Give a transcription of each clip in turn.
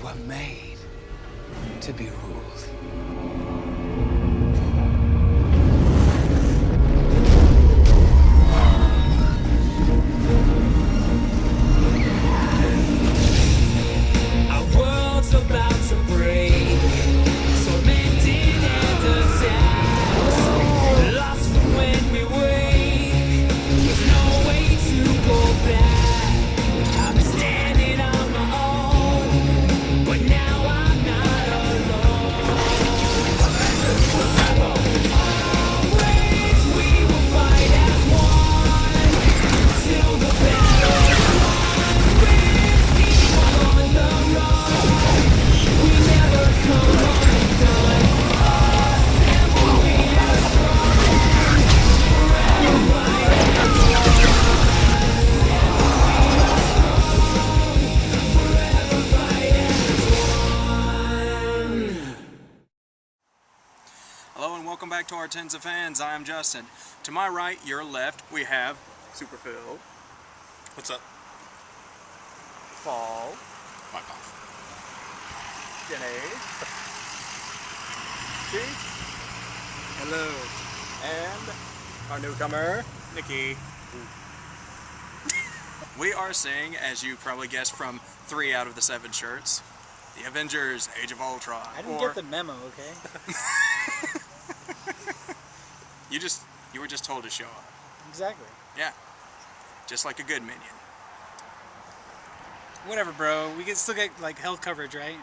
were made to be ruled. Our world's about to break, tormented and attacked, lost from when we wake, with no way to go back. I've been standing on my own, but now I'm not alone. Always we will fight as one, till the battle's won. With evil on the run, we never come undone. Assemble, we are strong, forever fight as one. Assemble, we are strong, forever fight as one. Hello and welcome back to our Tens of Fans. I am Justin. To my right, your left, we have Super Phil. What's up? Paul. Fuck off. Jeni. Keith. Hello. And our newcomer, Nikki. We are seeing, as you probably guessed from 3 out of the 7 shirts, the Avengers: Age of Ultron. I didn't get the memo, okay? You were just told to show up. Exactly. Yeah. Just like a good minion. Whatever, bro. We can still get like health coverage, right?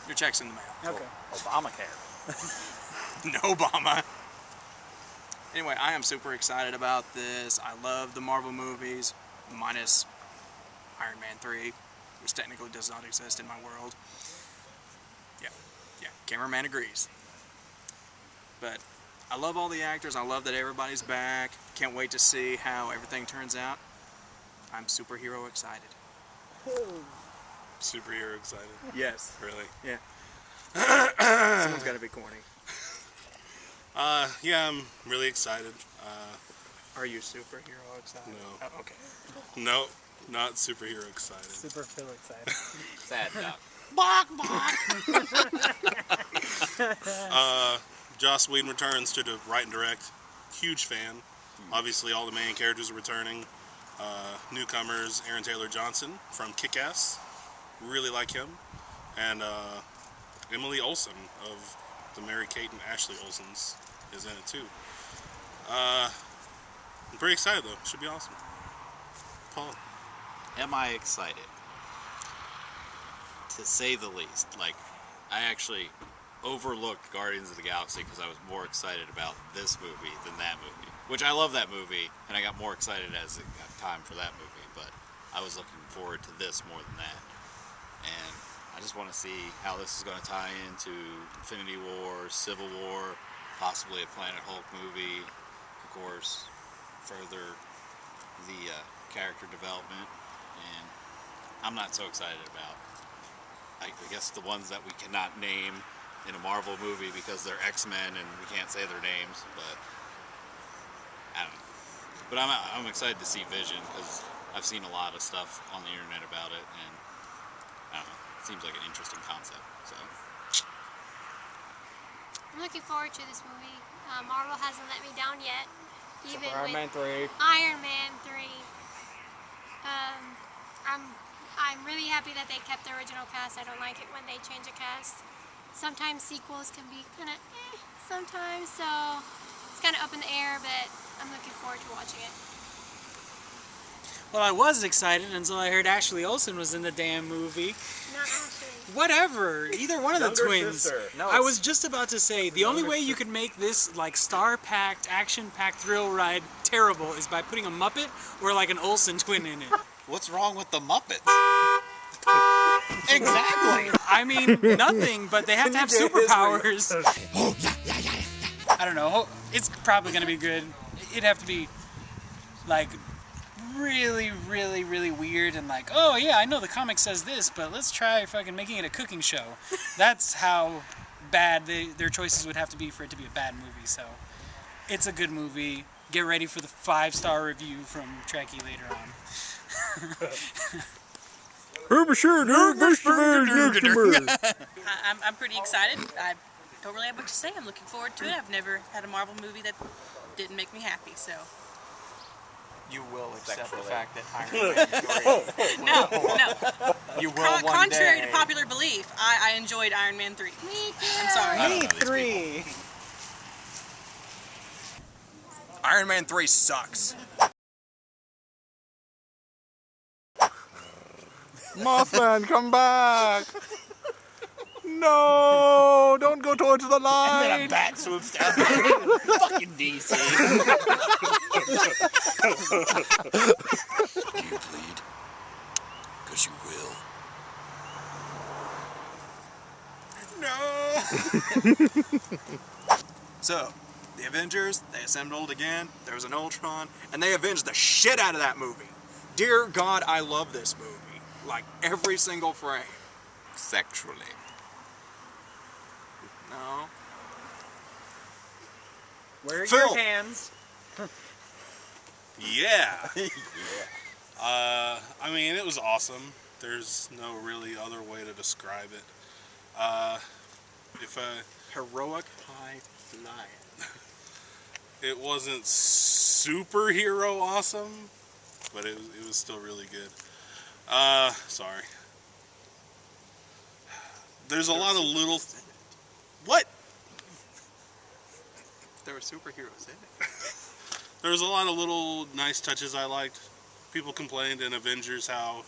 Your check's in the mail. Okay. Obamacare. No Obama. Anyway, I am super excited about this. I love the Marvel movies, minus Iron Man 3, which technically does not exist in my world. Yeah, cameraman agrees. But I love all the actors. I love that everybody's back. Can't wait to see how everything turns out. I'm superhero excited. Superhero excited. Yes. Really? Yeah. Someone's got to be corny. Yeah, I'm really excited. Are you superhero excited? No. Oh, okay. No, not superhero excited. Super Phil excited. Sad duck. Joss Whedon returns to write and direct. Huge fan. Obviously, all the main characters are returning. Newcomers, Aaron Taylor Johnson from Kick-Ass. Really like him. And Emily Olsen of the Mary-Kate and Ashley Olsens is in it too. I'm pretty excited though. Should be awesome. Paul. Am I excited? To say the least. Like, I actually overlooked Guardians of the Galaxy because I was more excited about this movie than that movie. Which I love that movie, and I got more excited as it got time for that movie, but I was looking forward to this more than that. And I just want to see how this is going to tie into Infinity War, Civil War, possibly a Planet Hulk movie, of course, further the character development, and I'm not so excited about, I guess, the ones that we cannot name in a Marvel movie because they're X-Men and we can't say their names, but I don't know. But I'm excited to see Vision because I've seen a lot of stuff on the internet about it, and I don't know, it seems like an interesting concept. So I'm looking forward to this movie. Marvel hasn't let me down yet, even Iron with Man 3. Iron Man 3. I'm really happy that they kept the original cast. I don't like it when they change a cast. Sometimes sequels can be kind of sometimes, so it's kind of up in the air, but I'm looking forward to watching it. Well, I was excited until I heard Ashley Olsen was in the damn movie. Not Ashley. Whatever, either one of the Younger twins. sister. No, I it's- was just about to say, the only way you could make this like star-packed, action-packed thrill ride terrible is by putting a Muppet or like an Olsen twin in it. what's wrong with the Muppets? Exactly. I mean, nothing, but they have to have superpowers. I don't know. It's probably going to be good. It'd have to be, like, really, really, really weird and like, oh yeah, I know the comic says this, but let's try fucking making it a cooking show. That's how bad their choices would have to be for it to be a bad movie. So, it's a good movie. Get ready for the 5-star review from Trekkie later on. I'm pretty excited. I don't really have much to say. I'm looking forward to it. I've never had a Marvel movie that didn't make me happy, so. You will accept the fact that Iron Man 3. No. You will one Contrary day. to popular belief, I enjoyed Iron Man 3. I'm sorry. Me three. Iron Man 3 sucks. Mothman, come back! No! Don't go towards the light! And then a bat swoops down. Fucking DC. Do you plead? Because you will. No! So, the Avengers, they assembled again, there was an Ultron, and they avenged the shit out of that movie. Dear God, I love this movie. Like, every single frame. Sexually. No. Where are Phil. your hands? Yeah. I mean, it was awesome. There's no really other way to describe it. Heroic high flying. It wasn't superhero awesome, but it was still really good. Sorry. There's a lot of little... What? There were superheroes in it. There was a lot of little nice touches I liked. People complained in Avengers how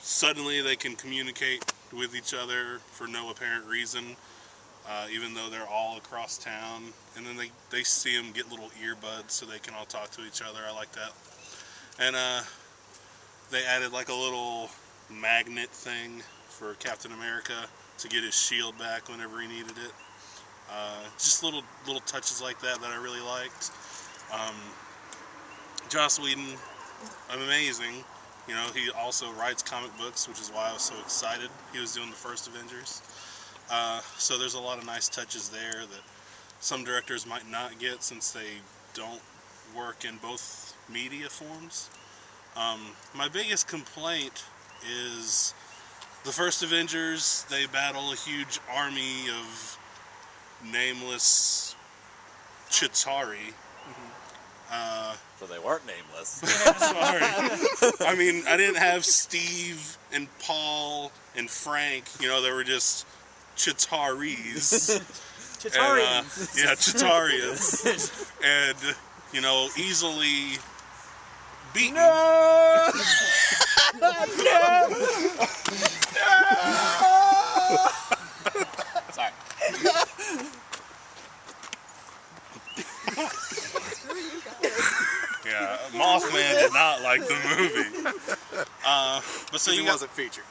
suddenly they can communicate with each other for no apparent reason, even though they're all across town. And then they see them get little earbuds so they can all talk to each other. I like that. And they added like a little magnet thing for Captain America to get his shield back whenever he needed it. Just little touches like that I really liked. Joss Whedon, amazing. You know, he also writes comic books, which is why I was so excited. He was doing the first Avengers. So there's a lot of nice touches there that some directors might not get since they don't work in both media forms. My biggest complaint is the first Avengers, they battle a huge army of nameless Chitauri. So they weren't nameless. Sorry. I mean, I didn't have Steve and Paul and Frank. You know, they were just Chitauris. Chitaurians. Yeah, Chitaurians. And, you know, easily beaten. No! Sorry. Yeah, Mothman did not like the movie. But so He you wasn't featured.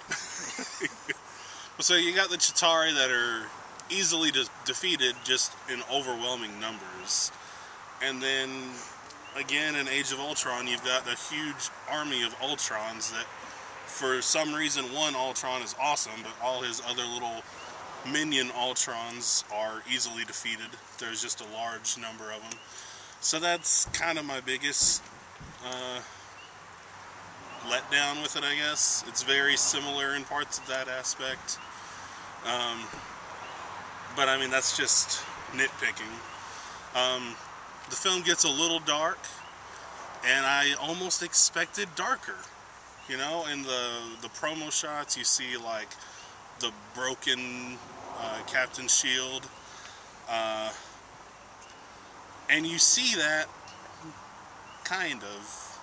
So you got the Chitauri that are easily defeated just in overwhelming numbers. And then, again, in Age of Ultron, you've got the huge army of Ultrons that, for some reason, one Ultron is awesome, but all his other little minion Ultrons are easily defeated. There's just a large number of them. So that's kind of my biggest letdown with it, I guess. It's very similar in parts of that aspect. But I mean, that's just nitpicking. The film gets a little dark, and I almost expected darker. You know, in the promo shots, you see like the broken Captain Shield. And you see that, kind of.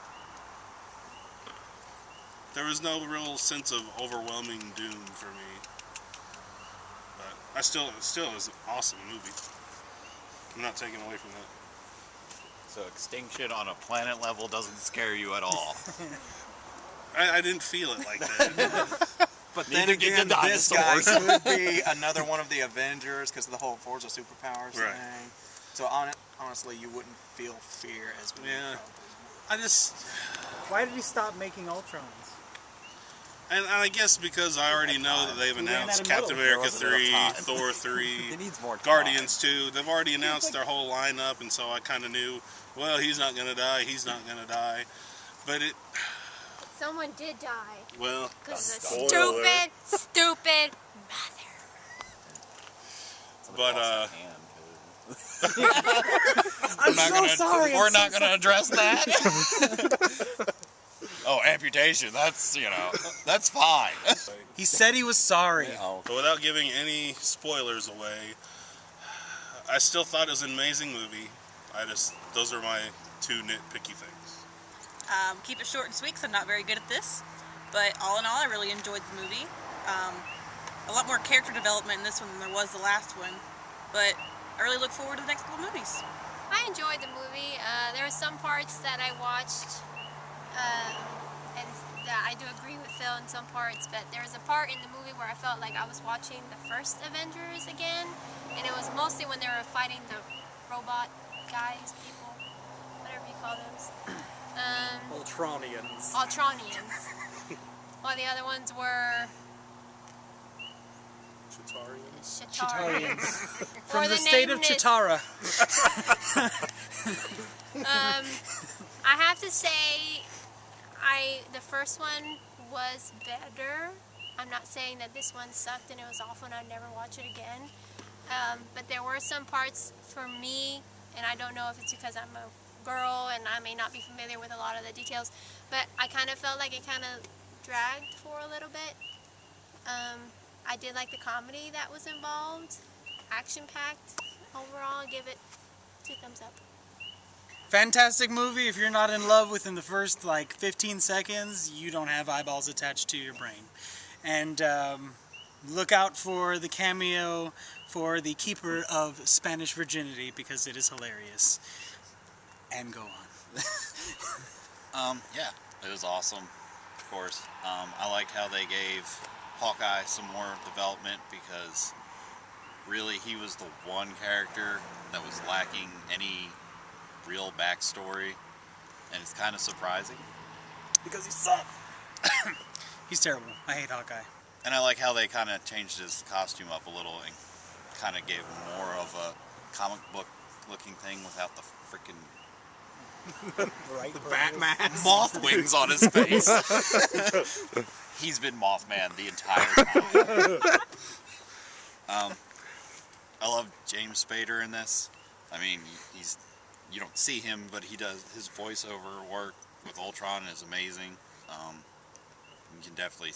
There was no real sense of overwhelming doom for me. But it still is an awesome movie. I'm not taking away from that. So extinction on a planet level doesn't scare you at all. I didn't feel it like that. But then Neither did again, the this guy dinosaurs. could be another one of the Avengers because of the whole Force of Superpowers Right. thing. So honestly, you wouldn't feel fear as we Yeah. probably. I just... Why did you stop making Ultrons? And I guess because I already know that they've We ran announced out of Captain metal. America There wasn't 3, enough time. Thor 3, It needs more time. Guardians 2. They've already announced their whole lineup, and so I kind of knew, well, he's not going to die, he's not going to die. But Someone did die. Well, Because of a spoiler. stupid mother. But I'm so sorry. We're not gonna address that. Oh, amputation. That's that's fine. He said he was sorry. but without giving any spoilers away, I still thought it was an amazing movie. Those are my two nitpicky things. Keep it short and sweet because I'm not very good at this. But all in all, I really enjoyed the movie. A lot more character development in this one than there was the last one. But I really look forward to the next couple movies. I enjoyed the movie. There were some parts that I watched, and that I do agree with Phil in some parts, but there was a part in the movie where I felt like I was watching the first Avengers again, and it was mostly when they were fighting the robot guys, people, whatever you call those. Ultronians. Ultronians. While the other ones were Chitarians. Or From the the state of name is- Chitara. I have to say, the first one was better. I'm not saying that this one sucked and it was awful and I'd never watch it again. But there were some parts for me, and I don't know if it's because I'm a girl and I may not be familiar with a lot of the details, but I kind of felt like it kind of dragged for a little bit. I did like the comedy that was involved, action-packed. Overall, I'll give it 2 thumbs up. Fantastic movie. If you're not in love within the first like 15 seconds, you don't have eyeballs attached to your brain. And look out for the cameo for the keeper of Spanish virginity because it is hilarious. And go on. Yeah, it was awesome, of course. I liked how they gave Hawkeye some more development because really he was the one character that was lacking any real backstory, and it's kind of surprising. Because he sucks. He's terrible. I hate Hawkeye. And I like how they kind of changed his costume up a little and kind of gave him more of a comic book looking thing without the freaking The Batman. moth wings on his face. He's been Mothman the entire time. I love James Spader in this. I mean, you don't see him, but he does. His voiceover work with Ultron is amazing. You can definitely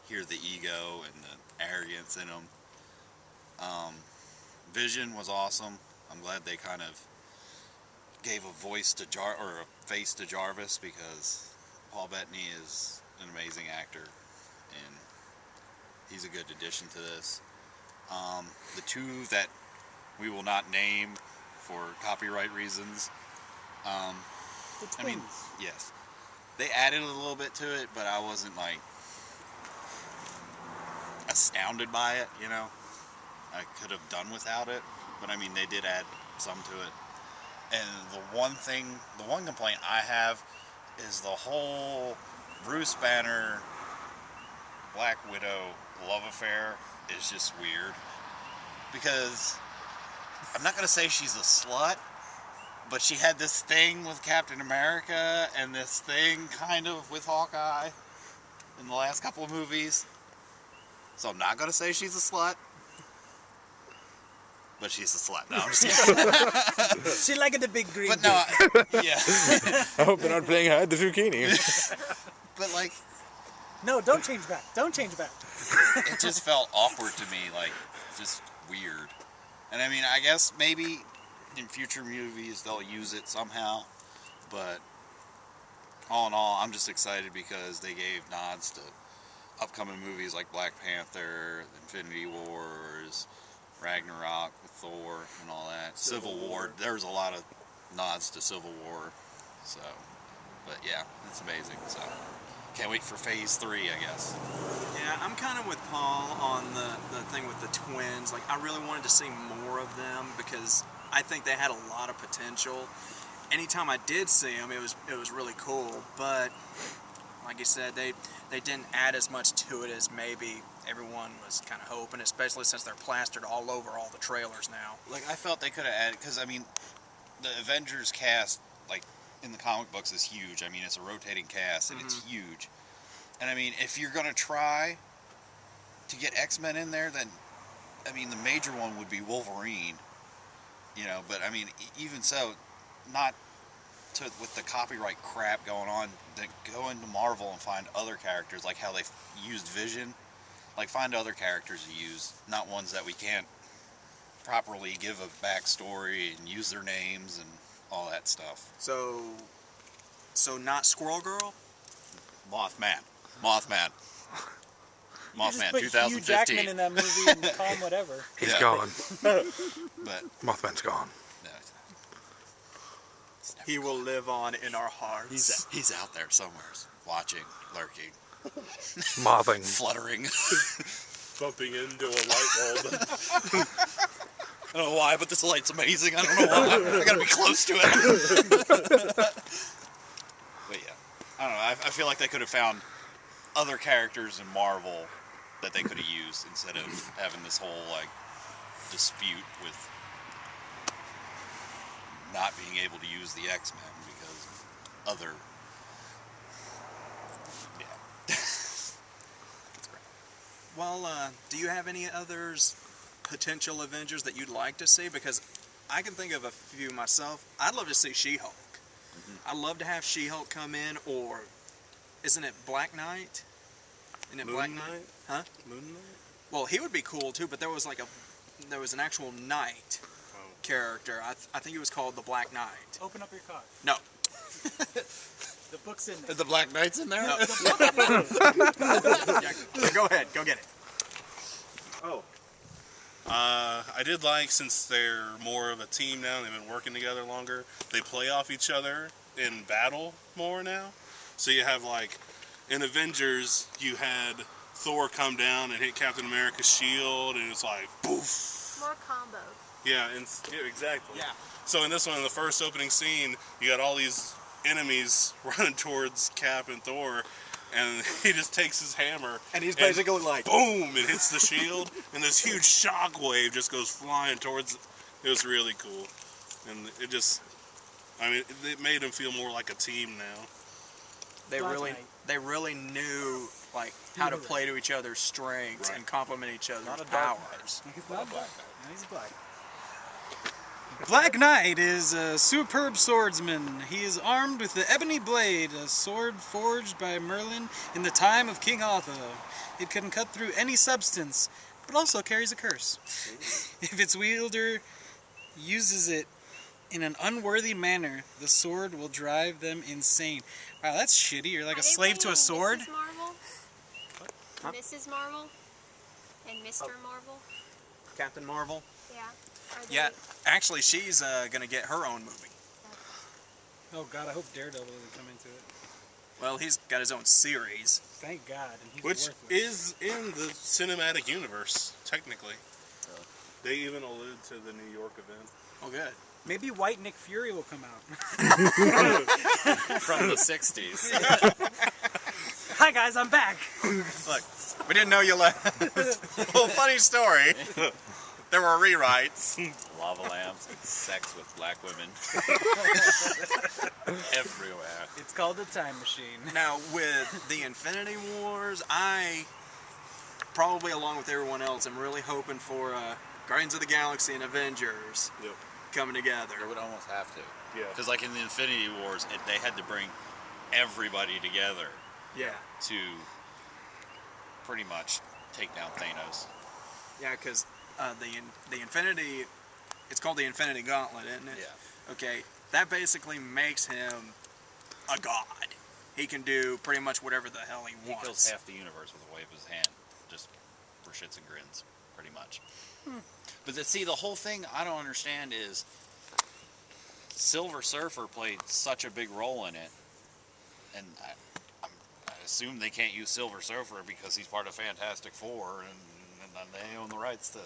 hear the ego and the arrogance in him. Vision was awesome. I'm glad they kind of gave a voice to a face to Jarvis because Paul Bettany is an amazing actor and he's a good addition to this. The two that we will not name for copyright reasons. I mean, yes, they added a little bit to it, but I wasn't like astounded by it. I could have done without it, but I mean, they did add some to it. And the one complaint I have is the whole Bruce Banner Black Widow love affair is just weird. Because I'm not gonna say she's a slut, but she had this thing with Captain America and this thing kind of with Hawkeye in the last couple of movies. So I'm not gonna say she's a slut. But she's a slut. No, I'm just kidding. She liked the big green. But no, yeah. I hope they're not playing hide the zucchini. But like, No, don't change back. Don't change back. it just felt awkward to me, like just weird. And I mean, I guess maybe in future movies they'll use it somehow, but all in all, I'm just excited because they gave nods to upcoming movies like Black Panther, Infinity Wars, Ragnarok with Thor and all that. Civil War. There's a lot of nods to Civil War. So, but yeah, it's amazing. So, can't wait for Phase 3, I guess. Yeah, I'm kind of with Paul on the thing with the twins. Like, I really wanted to see more of them because I think they had a lot of potential. Anytime I did see them, it was really cool. But like you said, they didn't add as much to it as maybe everyone was kind of hoping, especially since they're plastered all over all the trailers now. Like, I felt they could have added, because I mean, the Avengers cast, like, in the comic books is huge. I mean, it's a rotating cast, and it's huge. And I mean, if you're going to try to get X-Men in there, then, I mean, the major one would be Wolverine. You know, but I mean, even so, not to, with the copyright crap going on, then go into Marvel and find other characters, like how they used Vision. Like, find other characters to use, not ones that we can't properly give a backstory and use their names and all that stuff. So not Squirrel Girl? Mothman, Just put Hugh 2015. Jackman in that movie and call him whatever. He's gone. But Mothman's gone. no, He will live on in our hearts. he's out there somewhere, watching, lurking, Mothing. fluttering. Bumping into a light bulb. I don't know why, but this light's amazing. I don't know why. I gotta be close to it. But yeah, I don't know. I feel like they could have found other characters in Marvel that they could have used instead of having this whole like dispute with not being able to use the X-Men because other. Yeah. Well, do you have any others potential Avengers that you'd like to see? Because I can think of a few myself. I'd love to see She-Hulk. I'd love to have She-Hulk come in, or isn't it Black Knight? Isn't it Black Knight? Huh? Moon Knight? Well, he would be cool too, but there was an actual knight character. I think it was called the Black Knight. Open up your car. No. The book's in there. The Black Knight's in there? No. Yeah, go ahead. Go get it. Oh. I did like, since they're more of a team now, they've been working together longer, they play off each other in battle more now. So you have, like, in Avengers, you had Thor come down and hit Captain America's shield, and it's like, poof. More combo. Yeah, yeah, exactly. Yeah. So in this one, in the first opening scene, you got all these enemies running towards Cap and Thor, and he just takes his hammer And he's basically like, boom, it hits the shield, and this huge shock wave just goes flying towards it. It was really cool. And it just, I mean, it made him feel more like a team now. they Black really Knight. knew like how to play to each other's strengths and complement each other's Not a dark powers. He's not black. No, he's black. Black Knight is a superb swordsman. He is armed with the ebony blade, a sword forged by Merlin in the time of King Arthur. It can cut through any substance, but also carries a curse. If its wielder uses it in an unworthy manner, the sword will drive them insane. Wow, that's shitty. You're like a slave to a sword? Mrs. Marvel? Huh? Mrs. Marvel? And Mr. Marvel? Captain Marvel. Yeah. Are they- Yeah, actually, she's gonna get her own movie. Oh god, I hope Daredevil doesn't come into it. Well, he's got his own series. Thank God. And he's Which worthless. is in the cinematic universe, technically. They even allude to the New York event. Oh, good. Maybe White Nick Fury will come out. From the 60s. Hi guys, I'm back. Look, we didn't know you left. Well, funny story. There were rewrites. Lava lamps and sex with black women. Everywhere. It's called the Time Machine. Now, with the Infinity Wars, I, probably along with everyone else, am really hoping for Guardians of the Galaxy and Avengers coming together. It would almost have to. Yeah. Because like in the Infinity Wars, they had to bring everybody together Yeah. to pretty much take down Thanos. Yeah, because the Infinity, it's called the Infinity Gauntlet, isn't it? Yeah. Okay, that basically makes him a god. He can do pretty much whatever the hell he He wants. kills half the universe with a wave of his hand, just for shits and grins, pretty much. But see, the whole thing I don't understand is Silver Surfer played such a big role in it, and I assume they can't use Silver Surfer because he's part of Fantastic Four, and they own the rights to.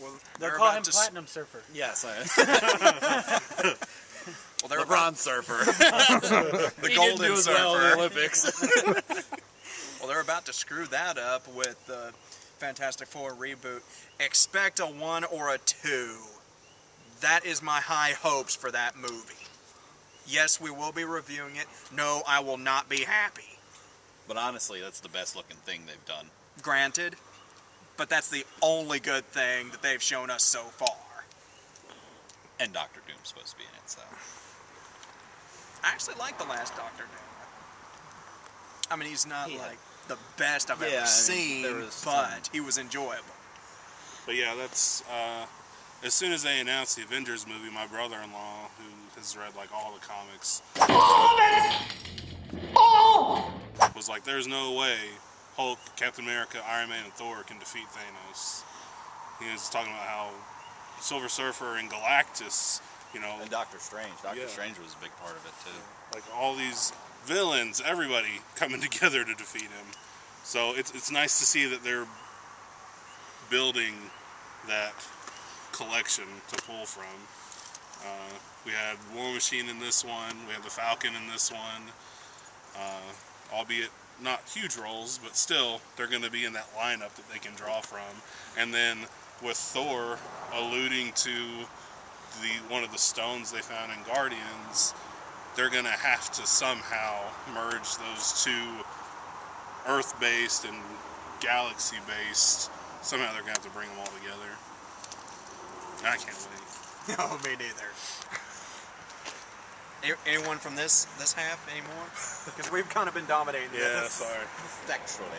Well, They'll they're call about him to Platinum Surfer. Yes, Well, they're the about, Bronze Surfer. the He Golden didn't do as well in the Surfer. Olympics. Well, they're about to screw that up with the Fantastic Four reboot. Expect a 1 or a 2. That is my high hopes for that movie. Yes, we will be reviewing it. No, I will not be happy. But honestly, that's the best looking thing they've done. Granted, but that's the only good thing that they've shown us so far. And Doctor Doom's supposed to be in it, so. I actually like the last Doctor Doom. I mean, he's not like the best I've ever seen, but he was enjoyable. But yeah, that's as soon as they announced the Avengers movie, my brother-in-law, who has read like all the comics, was like, "There's no way Hulk, Captain America, Iron Man, and Thor can defeat Thanos." He was talking about how Silver Surfer and Galactus, you know, And Doctor Strange. Doctor Strange was a big part of it too. like all these villains, everybody coming together to defeat him. So it's nice to see that they're building that collection to pull from. We had War Machine in this one, we had the Falcon in this one, albeit not huge roles, but still they're going to be in that lineup that they can draw from. And then with Thor alluding to one of the stones they found in Guardians, they're going to have to somehow merge those two Earth-based and galaxy-based. Somehow they're going to have to bring them all together. And I can't wait. No, me neither. Anyone from this half anymore? Because we've kind of been dominating this. Sorry. Sexually.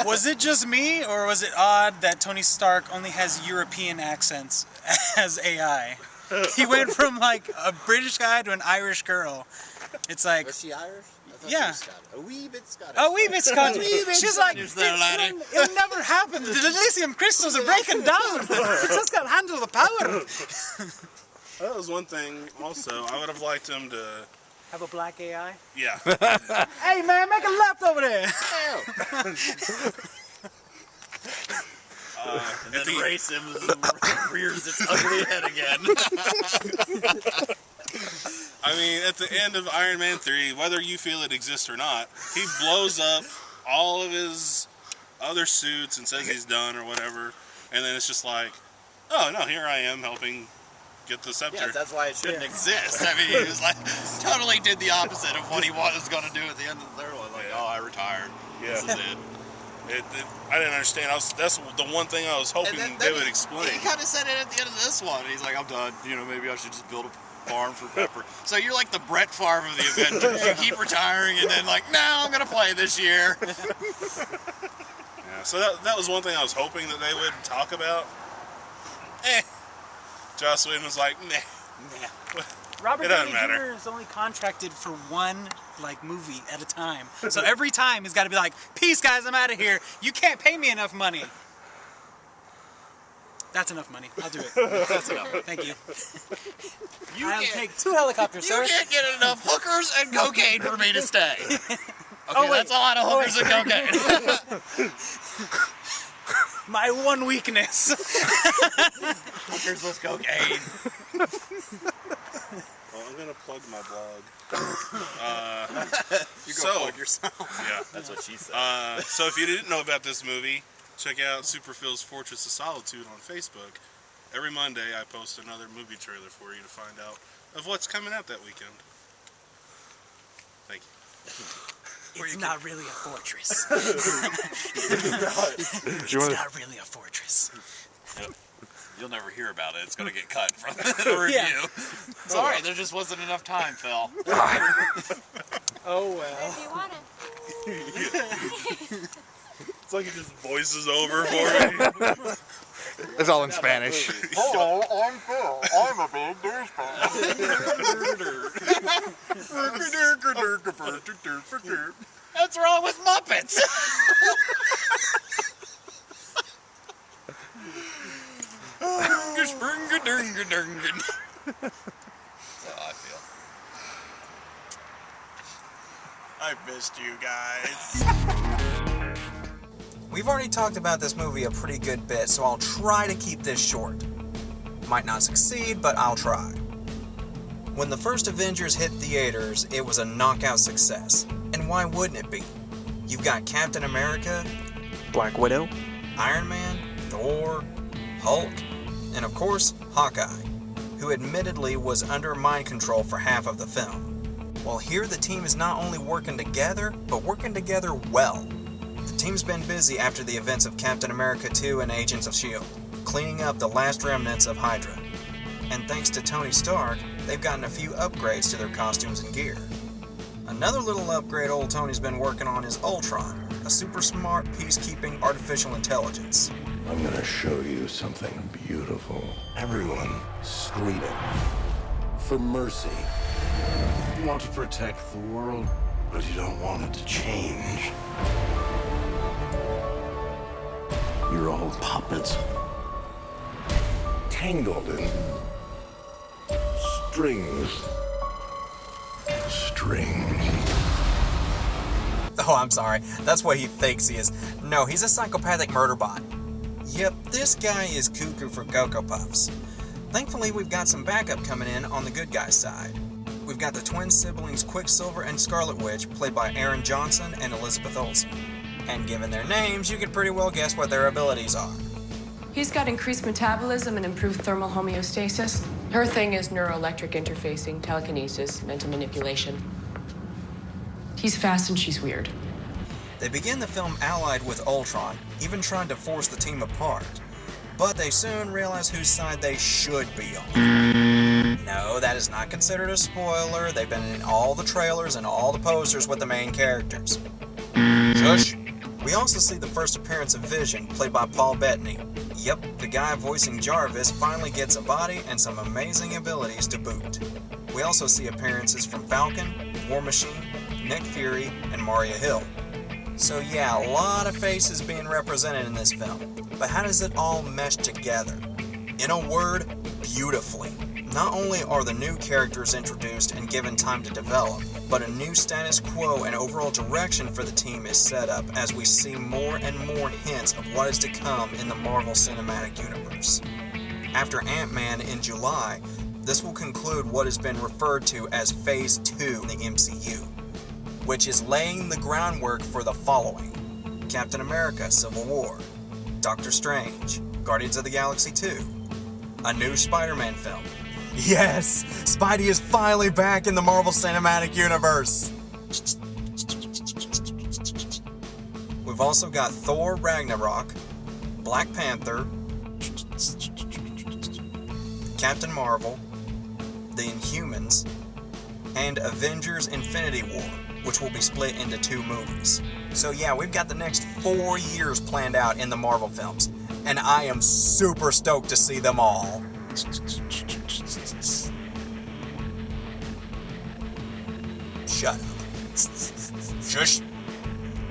Was it just me, or was it odd that Tony Stark only has European accents as AI? He went from like a British guy to an Irish girl. It's like, Was she Irish? I thought Yeah. she was Scottish. A wee bit Scottish. a wee bit Scottish. She's like, it'll never happen. The dilithium crystals are breaking down. We just got to handle the power. That was one thing also. I would have liked him to... Have a black AI? Yeah. Hey man, make a left over there. And then racism rears its ugly head again. I mean, at the end of Iron Man 3, whether you feel it exists or not, he blows up all of his other suits and says he's done or whatever. And then it's just like, oh no, here I am helping get the scepter. Yeah, that's why it shouldn't exist. I mean, he was like, totally did the opposite of what he was going to do at the end of the third one. Like, oh, I retired. This is it. I didn't understand. That's the one thing I was hoping they would explain. He kind of said it at the end of this one. He's like, I'm done. You know, maybe I should just build a farm for Pepper. So you're like the Brett Favre of the Avengers. You keep retiring and then like, no, I'm going to play this year. Yeah, so that was one thing I was hoping that they would talk about. Joss Whedon was like, nah. Robert It doesn't Downey matter. Jr. is only contracted for one movie at a time. So every time he's got to be like, peace guys, I'm out of here. You can't pay me enough money. That's enough money. I'll do it. That's enough. Thank you. I'll take 2 helicopters, You sir. can't get enough hookers and cocaine for me to stay. Okay, that's a lot of hookers and cocaine. My one weakness. Hookers with cocaine. Well, I'm going to plug my blog. You go plug yourself. Yeah. That's what she said. So if you didn't know about this movie, check out Superphil's Fortress of Solitude on Facebook. Every Monday I post another movie trailer for you to find out of what's coming out that weekend. Thank you. It's not really a fortress. It's not really a fortress. Yep. You'll never hear about it. It's going to get cut from the review. Yeah. Sorry, there just wasn't enough time, Phil. Oh well. If you want it. It's like he just voices over for me. It's all in Spanish. Hello, I'm Phil. I'm a big douchebag. What's wrong with Muppets? That's how I feel. I've missed you guys. We've already talked about this movie a pretty good bit, so I'll try to keep this short. Might not succeed, but I'll try. When the first Avengers hit theaters, it was a knockout success. And why wouldn't it be? You've got Captain America, Black Widow, Iron Man, Thor, Hulk, and of course, Hawkeye, who who admittedly was under mind control for half of the film. Well, here the team is not only working together, but working together well. The team's been busy after the events of Captain America 2 and Agents of S.H.I.E.L.D., cleaning up the last remnants of Hydra. And thanks to Tony Stark, they've gotten a few upgrades to their costumes and gear. Another little upgrade old Tony's been working on is Ultron, a super smart peacekeeping artificial intelligence. I'm gonna show you something beautiful. Everyone screaming for mercy. You want to protect the world, but you don't want it to change. You're all puppets, tangled in strings. Oh, I'm sorry. That's what he thinks he is. No, he's a psychopathic murder bot. Yep, this guy is cuckoo for Cocoa Puffs. Thankfully, we've got some backup coming in on the good guy's side. We've got the twin siblings Quicksilver and Scarlet Witch, played by Aaron Johnson and Elizabeth Olsen. And given their names, you can pretty well guess what their abilities are. He's got increased metabolism and improved thermal homeostasis. Her thing is neuroelectric interfacing, telekinesis, mental manipulation. He's fast and she's weird. They begin the film allied with Ultron, even trying to force the team apart. But they soon realize whose side they should be on. No, that is not considered a spoiler. They've been in all the trailers and all the posters with the main characters. Shush! We also see the first appearance of Vision, played by Paul Bettany. Yep, the guy voicing Jarvis finally gets a body and some amazing abilities to boot. We also see appearances from Falcon, War Machine, Nick Fury, and Maria Hill. So yeah, a lot of faces being represented in this film. But how does it all mesh together? In a word, beautifully. Not only are the new characters introduced and given time to develop, but a new status quo and overall direction for the team is set up as we see more and more hints of what is to come in the Marvel Cinematic Universe. After Ant-Man in July, this will conclude what has been referred to as Phase 2 in the MCU, which is laying the groundwork for the following: Captain America: Civil War, Doctor Strange, Guardians of the Galaxy 2, a new Spider-Man film. Yes! Spidey is finally back in the Marvel Cinematic Universe! We've also got Thor: Ragnarok, Black Panther, Captain Marvel, The Inhumans, and Avengers: Infinity War, which will be split into 2 movies. So yeah, we've got the next 4 years planned out in the Marvel films, and I am super stoked to see them all. Shut up. Shush.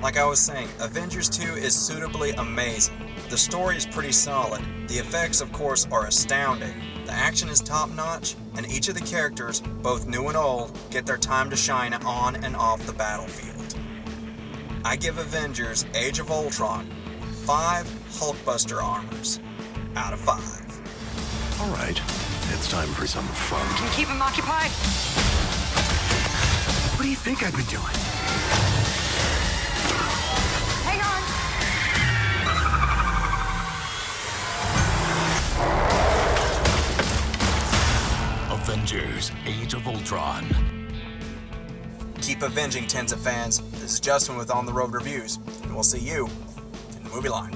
Like I was saying, Avengers 2 is suitably amazing. The story is pretty solid. The effects, of course, are astounding. The action is top-notch, and each of the characters, both new and old, get their time to shine on and off the battlefield. I give Avengers: Age of Ultron 5 Hulkbuster armors out of 5. All right, it's time for some fun. Can you keep him occupied? What do you think I've been doing? Hang on! Avengers: Age of Ultron. Keep avenging, tens of fans. This is Justin with On The Road Reviews, and we'll see you in the movie line.